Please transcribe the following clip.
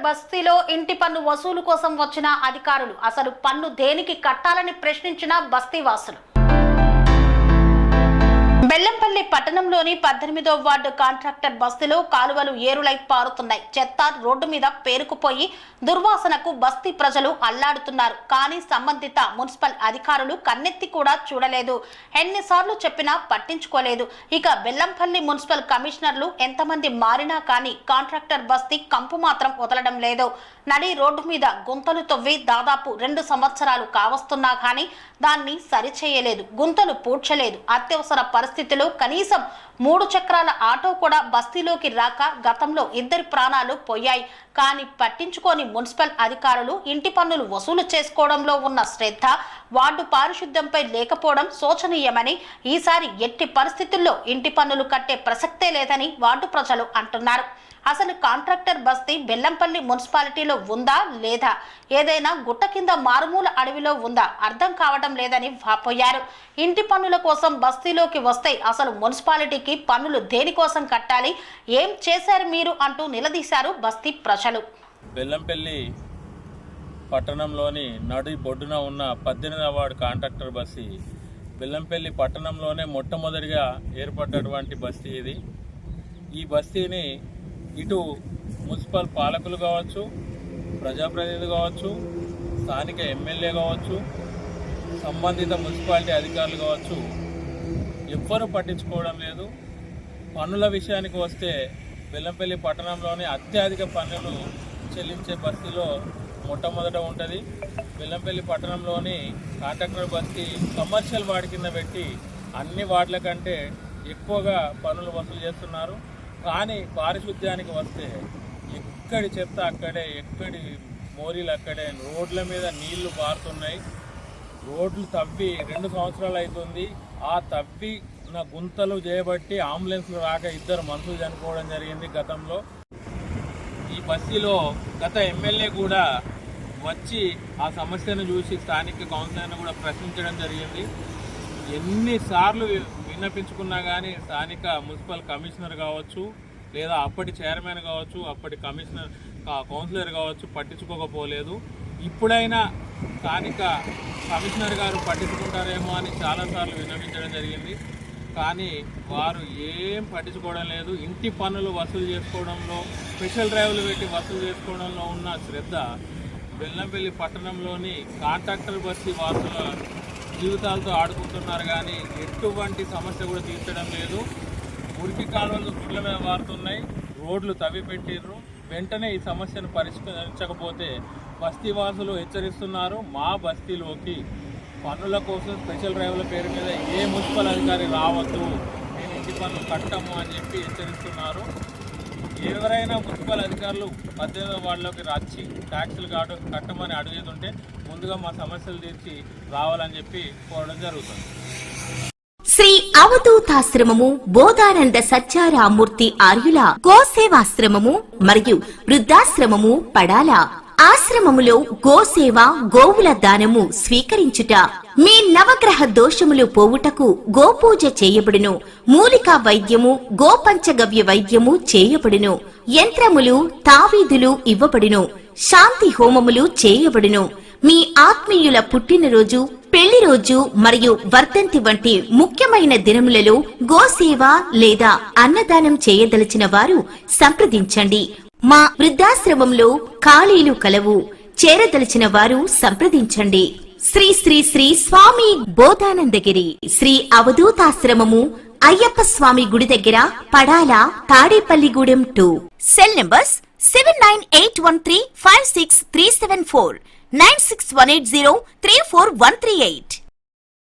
బస్తీలో ఇంటి పన్ను వసూలు కోసం వచ్చిన అధికారులు అసలు పన్ను దేనికి కట్టాలని ప్రశ్నించిన బస్తీవాసులు. బెల్లంపల్లి పట్టణంలోని 18వ వార్డు కాంట్రాక్టర్ బస్తీలో కాలువలు ఏరులై పారుతున్నాయి. చెత్త రోడ్డు మీద పేరుకుపోయి దుర్వాసనకు బస్తీ ప్రజలు అల్లాడుతున్నారు. కానీ సంబంధిత మున్సిపల్ అధికారులు కన్నెత్తి కూడా చూడలేదు. ఎన్నిసార్లు చెప్పినా పట్టించుకోలేదు. ఇక బెల్లంపల్లి మున్సిపల్ కమిషనర్లు ఎంతమంది మారినా కానీ కాంట్రాక్టర్ బస్తీ కంపు మాత్రం వదలడం లేదు. నడి రోడ్డు మీద గుంతలు తవ్వి దాదాపు 2 సంవత్సరాలు కావస్తున్నా కానీ దాన్ని సరిచేయలేదు, గుంతలు పూడ్చలేదు. అత్యవసర పరిస్థితిలో కనీసం 3 చక్రాల ఆటో కూడా బస్తీలోకి రాక గతంలో 2 ప్రాణాలు పోయాయి. కానీ పట్టించుకోని మున్సిపల్ అధికారులు ఇంటి పన్నులు వసూలు చేసుకోవడంలో ఉన్న శ్రద్ధ, వార్డు పారిశుద్ధ్యంపై లేకపోవడం శోచనీయమని, ఈసారి ఎట్టి పరిస్థితుల్లో ఇంటి పన్నులు కట్టే ప్రసక్తే లేదని వార్డు ప్రజలు అంటున్నారు. అసలు కాంట్రాక్టర్ బస్తీ బెల్లంపల్లి మున్సిపాలిటీలో ఉందా లేదా, ఏదైనా గుట్ట కింద మారుమూల అడవిలో ఉందా అర్థం కావడం లేదని వాపోయారు. ఇంటి పన్నుల కోసం బస్తీలోకి వస్తే అసలు మున్సిపాలిటీకి పన్నులు దేనికోసం కట్టాలి, ఏం చేశారు మీరు అంటూ నిలదీశారు బస్తీ ప్రజలు. బెల్లంపల్లి పట్టణంలోని నడి బొడ్డున ఉన్న 18వ వార్డు కాంట్రాక్టర్ బస్తీ బెల్లంపల్లి పట్టణంలోనే మొట్టమొదటిగా ఏర్పడ్డటువంటి బస్తీ ఇది. ఈ బస్తీని ఇటు మున్సిపల్ పాలకులు కావచ్చు, ప్రజాప్రతినిధులు కావచ్చు, స్థానిక ఎమ్మెల్యే కావచ్చు, సంబంధిత మున్సిపాలిటీ అధికారులు కావచ్చు, ఎవ్వరూ పట్టించుకోవడం లేదు. పన్నుల విషయానికి వస్తే బెల్లంపల్లి పట్టణంలోనే అత్యధిక పన్నులు చెల్లించే బస్తీలో మొట్టమొదట ఉంటుంది. బెల్లంపల్లి పట్టణంలోని కాంట్రాక్టర్ బస్తీ కమర్షియల్ వార్డు కింద పెట్టి అన్ని వార్డుల కంటే ఎక్కువగా పన్నులు వసూలు చేస్తున్నారు. కానీ పారిశుద్ధ్యానికి వస్తే ఎక్కడి చెత్త అక్కడే, ఎక్కడి మోరీలు అక్కడే, రోడ్ల మీద నీళ్లు పారుతున్నాయి. రోడ్లు తవ్వి 2 సంవత్సరాలు అవుతుంది. ఆ తవ్విన గుంతలు చేయబట్టి అంబులెన్స్లు రాక 2 మనుషులు చనిపోవడం జరిగింది గతంలో. ఈ బస్తీలో గత ఎమ్మెల్యే కూడా వచ్చి ఆ సమస్యను చూసి స్థానిక కౌన్సిలర్ను కూడా ప్రశ్నించడం జరిగింది. ఎన్నిసార్లు విన్నపించుకున్నా కానీ స్థానిక మున్సిపల్ కమిషనర్ కావచ్చు, లేదా అప్పటి చైర్మన్ కావచ్చు, అప్పటి కౌన్సిలర్ కావచ్చు పట్టించుకోకపోలేదు. ఇప్పుడైనా స్థానిక కమిషనర్ గారు పట్టించుకుంటారేమో అని చాలాసార్లు విన్నవించడం జరిగింది. కానీ వారు ఏం పట్టించుకోవడం లేదు. ఇంటి పన్నులు వసూలు చేసుకోవడంలో, స్పెషల్ డ్రైవ్లు పెట్టి వసూలు చేసుకోవడంలో ఉన్న శ్రద్ధ బెల్లంపల్లి పట్టణంలోని కాంట్రాక్టర్ బస్తీ వాసుల జీవితాలతో ఆడుకుంటున్నారు. కానీ ఎటువంటి సమస్య కూడా తీర్చడం లేదు. మురికి కాలువలు రోడ్ల మీద మారుతున్నాయి, రోడ్లు తవ్వి పెట్టిర్రు. వెంటనే ఈ సమస్యను పరిష్కరించకపోతే బస్తీవాసులు హెచ్చరిస్తున్నారు, మా బస్తీలోకి పన్నుల కోసం స్పెషల్ డ్రైవ్ల పేరు మీద ఏ మున్సిపల్ అధికారి రావద్దు, మేము ఇంటి పన్ను కట్టము అని చెప్పి హెచ్చరిస్తున్నారు. ఎవరైనా మున్సిపల్ అధికారులు 18వ వార్డులోకి వచ్చి ట్యాక్సులు కట్టమని అడుగుతుంటే ముందుగా మా సమస్యలు తీర్చి రావాలని చెప్పి కోరడం జరుగుతుంది. శ్రీ అవధూతాశ్రమము బోధానంద సత్యారామూర్తి ఆర్యుల గోసేవాశ్రమము మరియు వృద్ధాశ్రమము పడాల. ఆశ్రమములో గోసేవ, గోవుల దానము స్వీకరించుట, మీ నవగ్రహ దోషములు పోవుటకు గోపూజ చేయబడును. మూలికా వైద్యము, గోపంచగవ్య వైద్యము చేయబడును. యంత్రములు, తావీదులు ఇవ్వబడును. శాంతి హోమములు చేయబడును. మీ ఆత్మీయుల పుట్టినరోజు, పెళ్లి రోజు మరియు వర్ధంతి వంటి ముఖ్యమైన దినములలో గోసేవ లేదా అన్నదానం చేయదలిచిన వారు సంప్రదించండి. మా వృద్ధాశ్రమంలో ఖాళీలు కలవు. చేరదలిచిన వారు సంప్రదించండి. శ్రీ శ్రీ శ్రీ స్వామి బోధానందగిరి శ్రీ అవధూతాశ్రమము, అయ్యప్ప స్వామి గుడి దగ్గర, పడాల, తాడేపల్లిగూడెం 2. Cell numbers 7981356374, 96180341138.